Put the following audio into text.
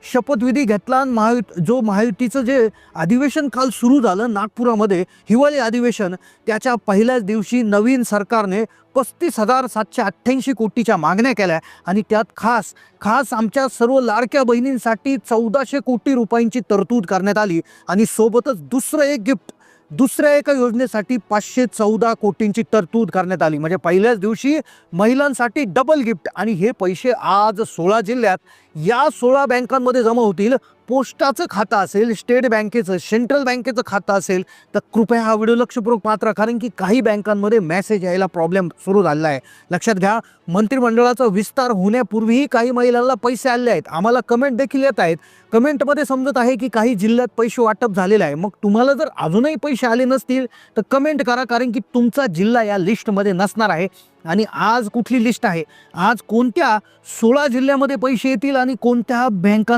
शपथविधी घेतला आणि जो महायुतीचं जे अधिवेशन काल सुरू झालं नागपुरामध्ये, हिवाळी अधिवेशन, त्याच्या पहिल्याच दिवशी नवीन सरकारने 35,788 कोटीच्या मागण्या केल्या आणि त्यात खास आमच्या सर्व लाडक्या बहिणींसाठी 1400 कोटी रुपयांची तरतूद करण्यात आली आणि सोबतच दुसरं एक गिफ्ट, दुसऱ्या एका योजनेसाठी 514 कोटींची तरतूद करण्यात आली. म्हणजे पहिल्याच दिवशी महिलांसाठी डबल गिफ्ट आणि हे पैसे आज 16 जिल्ह्यात या 16 बँकांमध्ये जमा होतील. पोस्टाचं खातं असेल, स्टेट बँकेचं, सेंट्रल बँकेचं खातं असेल तर कृपया हा व्हिडिओ लक्षपूर्वक पाहत राहा, कारण की काही बँकांमध्ये मेसेज यायला प्रॉब्लेम सुरू झालेला आहे. लक्षात घ्या, मंत्रिमंडळाचा विस्तार होण्यापूर्वीही काही महिलांना पैसे आले आहेत. आम्हाला कमेंट देखील येत आहेत. कमेंटमध्ये समजत आहे की काही जिल्ह्यात पैसे वाटप झालेलं आहे. मग तुम्हाला जर अजूनही पैसे आले नसतील तर कमेंट करा, कारण की तुमचा जिल्हा या लिस्टमध्ये नसणार आहे. आणि आज कुठली लिस्ट आहे, आज कोणत्या 16 जिल्ह्यामध्ये पैसे येतील आणि कोणत्या बँका